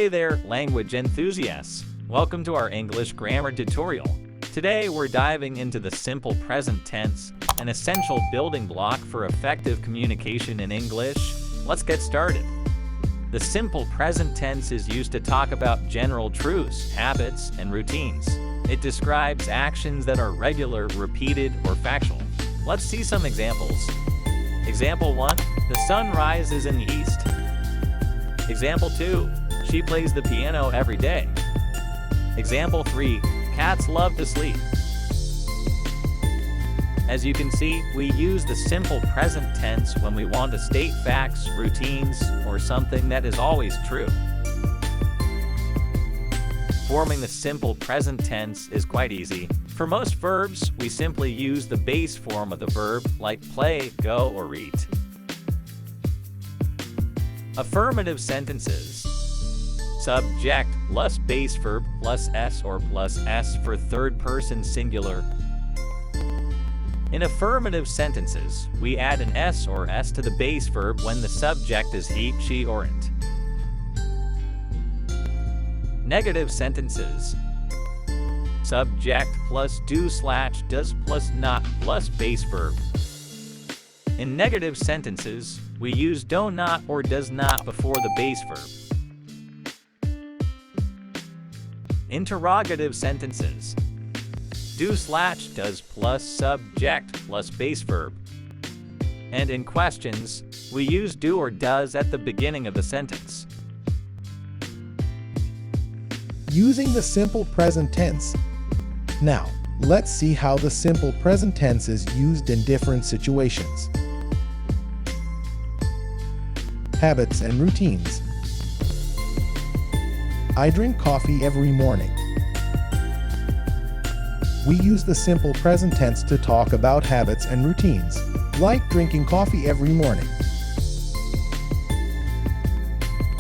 Hey there, language enthusiasts! Welcome to our English grammar tutorial. Today we're diving into the simple present tense, an essential building block for effective communication in English. Let's get started. The simple present tense is used to talk about general truths, habits, and routines. It describes actions that are regular, repeated, or factual. Let's see some examples. Example 1. The sun rises in the east. Example 2. She plays the piano every day. Example 3. Cats love to sleep. As you can see, we use the simple present tense when we want to state facts, routines, or something that is always true. Forming the simple present tense is quite easy. For most verbs, we simply use the base form of the verb, like play, go, or eat. Affirmative sentences. Subject plus base verb plus s or plus s for third person singular. In affirmative sentences, we add an s or s to the base verb when the subject is he, she, or it. Negative sentences. Subject plus do/does plus not plus base verb. In negative sentences, we use do not or does not before the base verb. Interrogative sentences. Do/does plus subject plus base verb. And in questions, we use do or does at the beginning of the sentence. Using the simple present tense. Now, let's see how the simple present tense is used in different situations. Habits and routines. I drink coffee every morning. We use the simple present tense to talk about habits and routines, like drinking coffee every morning.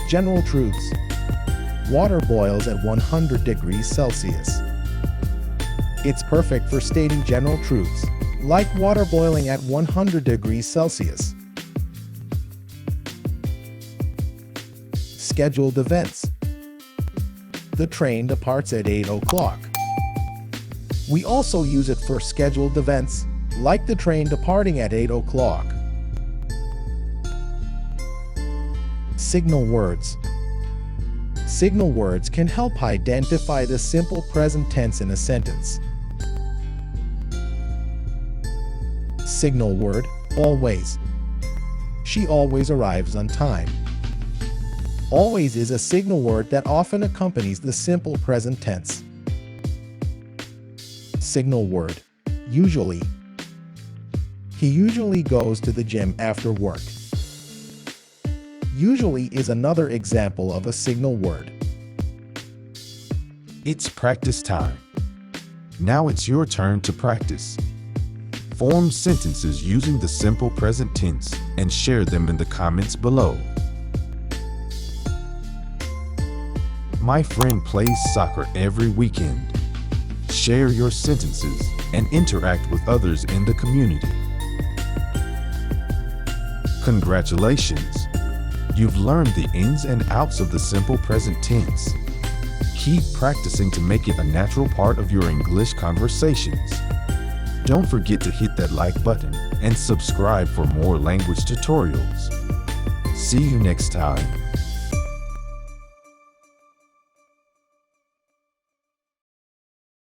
General truths. Water boils at 100 degrees Celsius. It's perfect for stating general truths, like water boiling at 100 degrees Celsius. Scheduled events. The train departs at 8 o'clock. We also use it for scheduled events, like the train departing at 8 o'clock. Signal words. Signal words can help identify the simple present tense in a sentence. Signal word, always. She always arrives on time. Always is a signal word that often accompanies the simple present tense. Signal word, usually. He usually goes to the gym after work. Usually is another example of a signal word. It's practice time. Now it's your turn to practice. Form sentences using the simple present tense and share them in the comments below. My friend plays soccer every weekend. Share your sentences and interact with others in the community. Congratulations! You've learned the ins and outs of the simple present tense. Keep practicing to make it a natural part of your English conversations. Don't forget to hit that like button and subscribe for more language tutorials. See you next time.